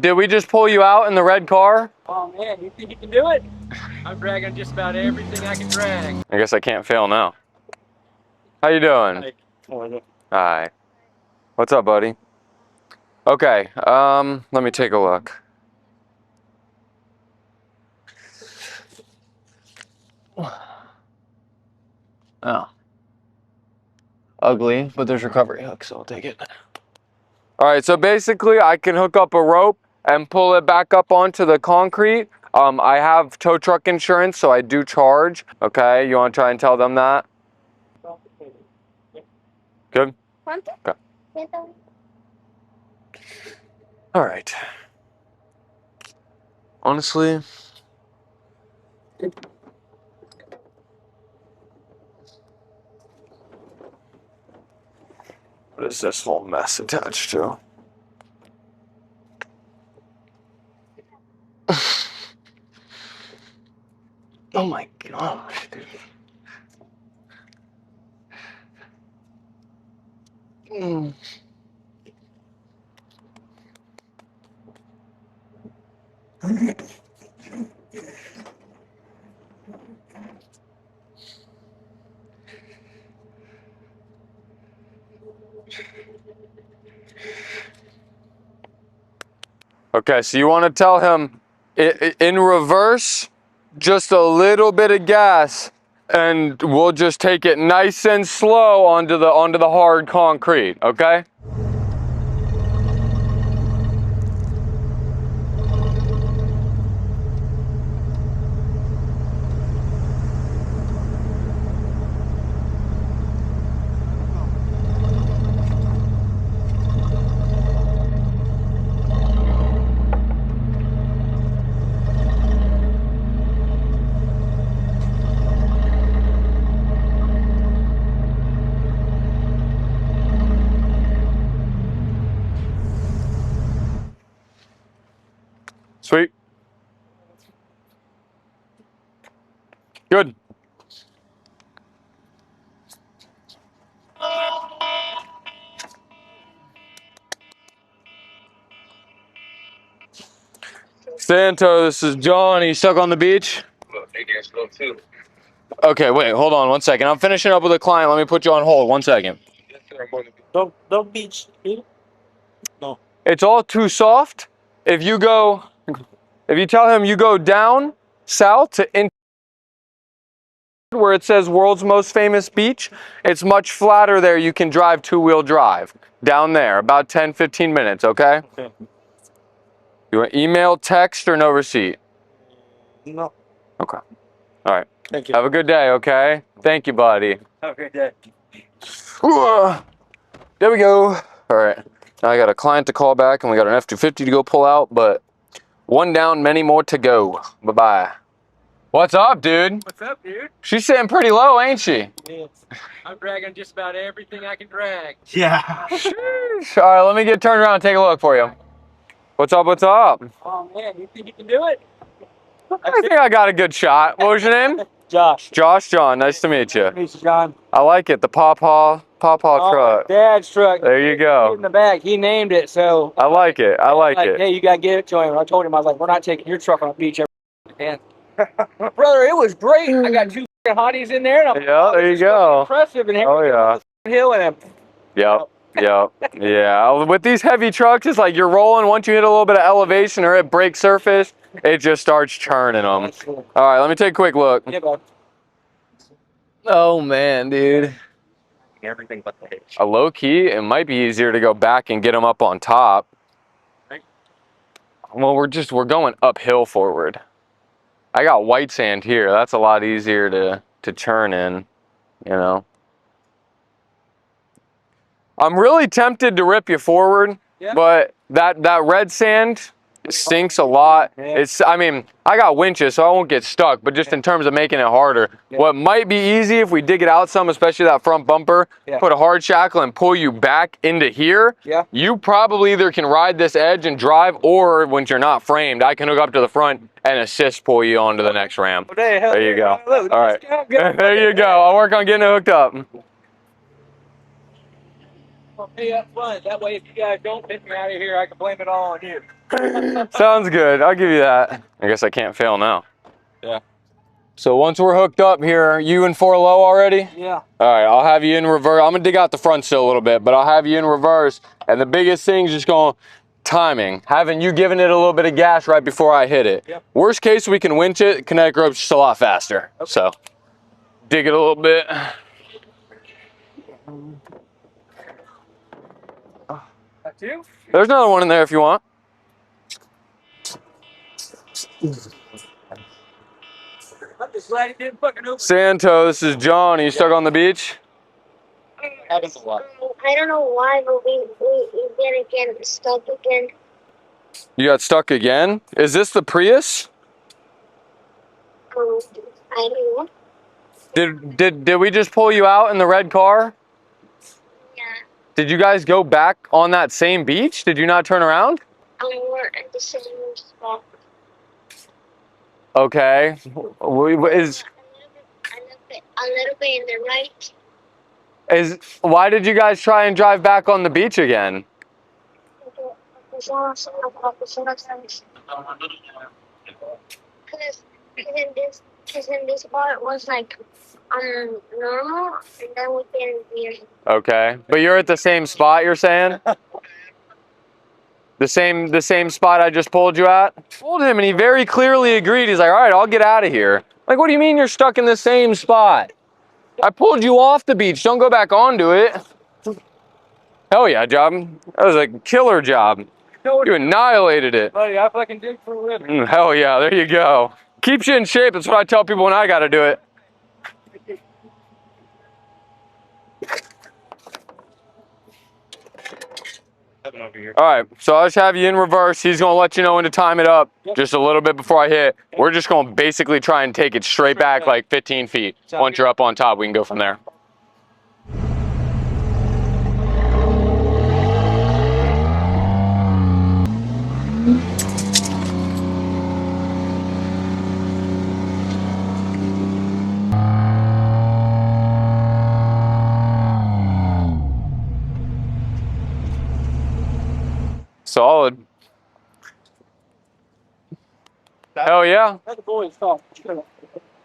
Did we just pull you out in the red car? Oh man, you think you can do it? I'm dragging just about everything I can drag. I guess I can't fail now. How you doing? Hi. What's up, buddy? Okay, let me take a look. Oh. Ugly, but there's recovery hooks, so I'll take it. All right, so basically I can hook up a rope and pull it back up onto the concrete. I have tow truck insurance, so I do charge. Okay, you want to try and tell them that? Good? Okay. All right. Honestly, what is this whole mess attached to? Oh my gosh, dude. Mm. Okay, so you want to tell him in reverse, just a little bit of gas, and we'll just take it nice and slow onto the hard concrete, okay? Sweet. Good. Santo, this is John. Are you stuck on the beach? Okay, wait, hold on one second. I'm finishing up with a client. Let me put you on hold. 1 second. Don't beach. No. It's all too soft. If you tell him you go down south to in where it says world's most famous beach, it's much flatter there. You can drive two-wheel drive down there, about 10, 15 minutes, okay? Okay. You want email, text, or no receipt? No. Okay. All right. Thank you. Have a good day, okay? Thank you, buddy. Have a great day. There we go. All right. Now I got a client to call back, and we got an F-250 to go pull out, but one down, many more to go. Bye-bye. What's up, dude? What's up, dude? She's sitting pretty low, ain't she? Yes. I'm dragging just about everything I can drag. Yeah. Sheesh. All right, let me get turned around and take a look for you. What's up, what's up? Oh man, you think you can do it? I think I got a good shot. What was your name? Josh. Josh John, nice to meet you. Meet you, John. I like it, the Pawpaw truck. Dad's truck. There you go. In the back, he named it, so. I like it, I like it. Hey, you gotta give it to him. I told him, I was like, we're not taking your truck on the beach every day. Brother, it was great. I got two hotties in there. And Yeah, there you go. Impressive. And Oh, yeah. Hill and Yep, yep, yeah. With these heavy trucks, it's like you're rolling. Once you hit a little bit of elevation or it breaks surface, it just starts churning them. All right, let me take a quick look. Yeah, bud. Oh, man, dude. Everything but the hitch. A low key, it might be easier to go back and get them up on top. Well, we're going uphill forward. I got white sand here. That's a lot easier to churn in, you know. I'm really tempted to rip you forward, yeah. But that red sand sinks a lot. Yeah. I mean, I got winches, so I won't get stuck, but just in terms of making it harder. Yeah. What might be easy if we dig it out some, especially that front bumper, put a hard shackle and pull you back into here. Yeah. You probably either can ride this edge and drive, or when you're not framed, I can hook up to the front and assist pull you onto the next ramp. There you go. All right. There you go. I'll work on getting it hooked up. I'll pay up front. That way, if you guys don't get me out of here, I can blame it all on you. Sounds good. I'll give you that. I guess I can't fail now. Yeah. So once we're hooked up here, you in 4 low already? Yeah. All right, I'll have you in reverse. I'm gonna dig out the front still a little bit, but I'll have you in reverse. And the biggest thing is just going timing. Having you giving it a little bit of gas right before I hit it. Yep. Worst case, we can winch it. Kinetic rope's just a lot faster. Okay. So dig it a little bit. That's you? There's another one in there if you want. I'm just glad he didn't fucking open. Santo, this is John. Are you stuck on the beach? Happens a lot. I don't know why, but we didn't get stuck again. You got stuck again? Is this the Prius? I don't know. Did we just pull you out in the red car? Yeah. Did you guys go back on that same beach? Did you not turn around? We're at the same spot. Okay. Is A little bit in the right. why did you guys try and drive back on the beach again? Because in this part was like normal, and then we get weird. Okay. But you're at the same spot, you're saying? The same spot I just pulled you at? I told him and he very clearly agreed. He's like, all right, I'll get out of here. Like, what do you mean you're stuck in the same spot? I pulled you off the beach. Don't go back onto it. Hell yeah, job. That was a killer job. You annihilated it. Buddy, I fucking dig for a living. Hell yeah, there you go. Keeps you in shape. That's what I tell people when I gotta do it. Over here. All right, so I'll just have you in reverse. He's gonna let you know when to time it up just a little bit before I hit. We're just gonna basically try and take it straight back like 15 feet. Once you're up on top, we can go from there. Solid. Hell yeah. That's always tough.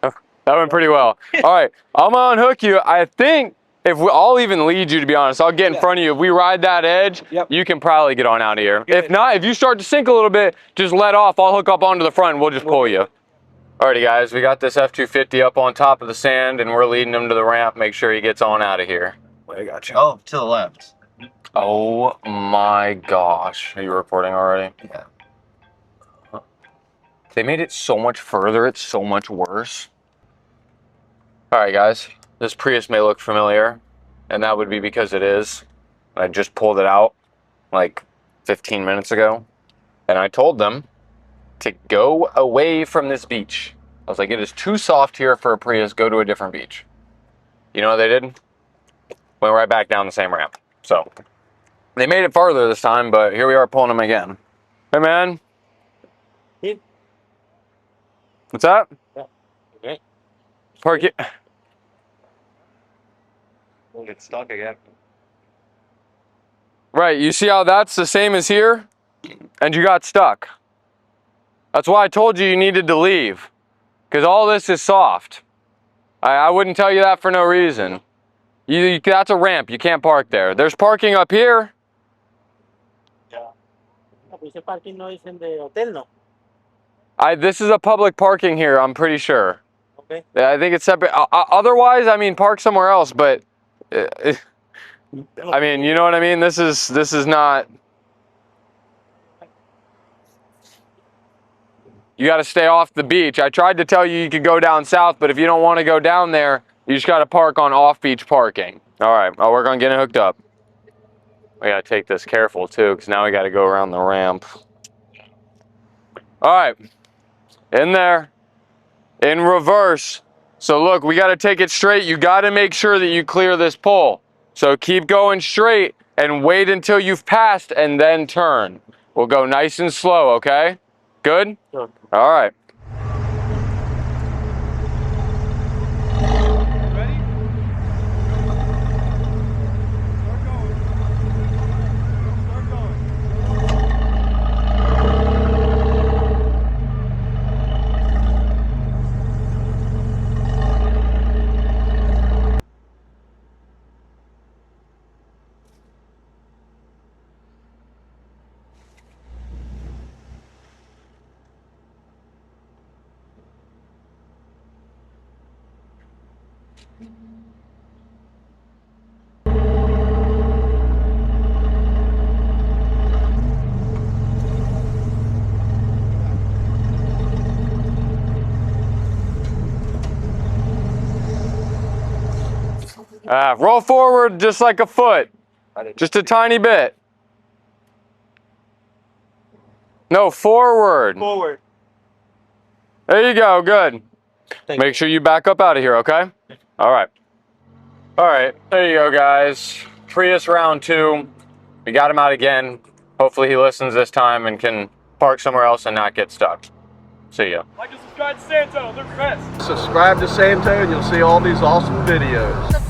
That went pretty well. All right, I'm gonna unhook you. I think I'll even lead you, to be honest. I'll get in front of you. If we ride that edge, you can probably get on out of here. If not, if you start to sink a little bit, just let off. I'll hook up onto the front and we'll just pull you. Alrighty guys, we got this F-250 up on top of the sand and we're leading him to the ramp. Make sure he gets on out of here. Wait, I got you. Oh, to the left. Oh my gosh. Are you recording already? Yeah. They made it so much further. It's so much worse. Alright guys, this Prius may look familiar, and that would be because it is. I just pulled it out like 15 minutes ago, and I told them to go away from this beach. I was like, it is too soft here for a Prius, go to a different beach. You know what they did? Went right back down the same ramp. So, they made it farther this time, but here we are pulling them again. Hey man. Hey. What's that? Yeah. Okay. Park it. We'll get stuck again. Right, you see how that's the same as here? And you got stuck. That's why I told you needed to leave. Because all this is soft. I wouldn't tell you that for no reason. That's a ramp, you can't park there. There's parking up here. This is a public parking here, I'm pretty sure. Okay. Yeah, I think it's separate. Otherwise, I mean, park somewhere else, but... I mean, you know what I mean? This is not... You got to stay off the beach. I tried to tell you could go down south, but if you don't want to go down there, you just got to park on off-beach parking. All right, I'll work on getting hooked up. We got to take this careful, too, because now we got to go around the ramp. All right, in there, in reverse. So look, we got to take it straight. You got to make sure that you clear this pole. So keep going straight and wait until you've passed and then turn. We'll go nice and slow, okay? Good? Sure. All right. Ready? Start going. Start going. Roll forward just like a foot. Just a tiny bit. No, forward. Forward. There you go, good. Make sure you back up out of here, okay? All right. All right, there you go, guys. Prius round 2. We got him out again. Hopefully he listens this time and can park somewhere else and not get stuck. See ya. Like and subscribe to Santo, they're the best. Subscribe to Santo and you'll see all these awesome videos.